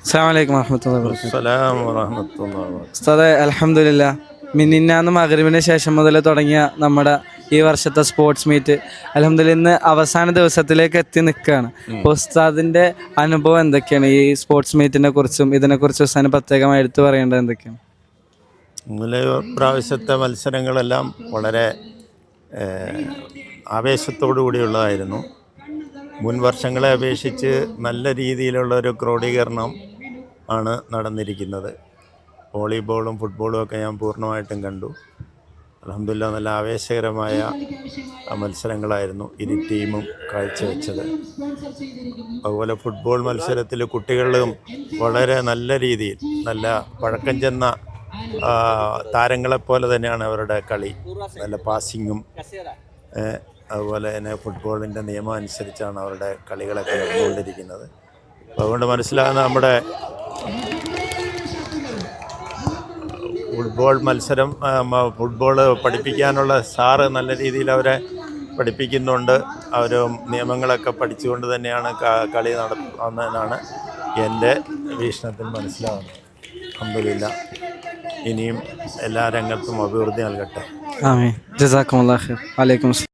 അസ്സലാമു അലൈക്കും വറഹ്മത്തുള്ളാഹി വബറകാതുഹു. അസ്സലാമു വറഹ്മത്തുള്ളാഹി വബറകാതുഹു. ഉസ്താദെ അൽഹംദുലില്ലാ, മിനിഞ്ഞാന്ന് മഗ്‌രിബിന് ശേഷം മുതൽ തുടങ്ങിയ നമ്മുടെ ഈ വർഷത്തെ സ്പോർട്സ് മീറ്റ് അൽഹംദുലില്ലാ ഇന്ന് അവസാന ദിവസത്തിലേക്ക് എത്തി നിൽക്കുകയാണ്. ഉസ്താദിൻ്റെ അനുഭവം എന്തൊക്കെയാണ് ഈ സ്പോർട്സ് മീറ്റിനെ കുറിച്ചും ഇതിനെക്കുറിച്ച് ഉസ്താദിന് പ്രത്യേകമായി എടുത്തു പറയേണ്ടത് എന്തൊക്കെയാണ്? ഇന്നലെ പ്രാവശ്യത്തെ മത്സരങ്ങളെല്ലാം വളരെ ആവേശത്തോടു കൂടിയുള്ളതായിരുന്നു. മുൻ വർഷങ്ങളെ അപേക്ഷിച്ച് നല്ല രീതിയിലുള്ളൊരു ക്രോഡീകരണം ആണ് നടന്നിരിക്കുന്നത്. വോളിബോളും ഫുട്ബോളും ഒക്കെ ഞാൻ പൂർണ്ണമായിട്ടും കണ്ടു. അൽഹംദുലില്ലാ നല്ല ആവേശകരമായ മത്സരങ്ങളായിരുന്നു ഇരു ടീമും കാഴ്ചവെച്ചത്. അതുപോലെ ഫുട്ബോൾ മത്സരത്തിൽ കുട്ടികളും വളരെ നല്ല രീതിയിൽ നല്ല പഴക്കം ചെന്ന താരങ്ങളെപ്പോലെ തന്നെയാണ് അവരുടെ കളി. നല്ല പാസിങ്ങും അതുപോലെ തന്നെ ഫുട്ബോളിൻ്റെ നിയമം അനുസരിച്ചാണ് അവരുടെ കളികളൊക്കെ നടന്നുകൊണ്ടിരിക്കുന്നത്. അതുകൊണ്ട് മനസ്സിലാകുന്ന നമ്മുടെ ഫുട്ബോൾ മത്സരം ഫുട്ബോൾ പഠിപ്പിക്കാനുള്ള സാറ് നല്ല രീതിയിൽ അവരെ പഠിപ്പിക്കുന്നുണ്ട്. അവർ നിയമങ്ങളൊക്കെ പഠിച്ചുകൊണ്ട് തന്നെയാണ് കളി നടത്തുന്നതെന്നാണ് എൻ്റെ വീക്ഷണത്തിൽ മനസ്സിലാകുന്നത്. അൽഹംദുലില്ലാ ഇനിയും എല്ലാ രംഗത്തും അഭിവൃദ്ധി നൽകട്ടെ. ആമീൻ. ജസാക്കുമുല്ലാഹ് ഖൈർ. വലൈക്കും അസ്സലാം.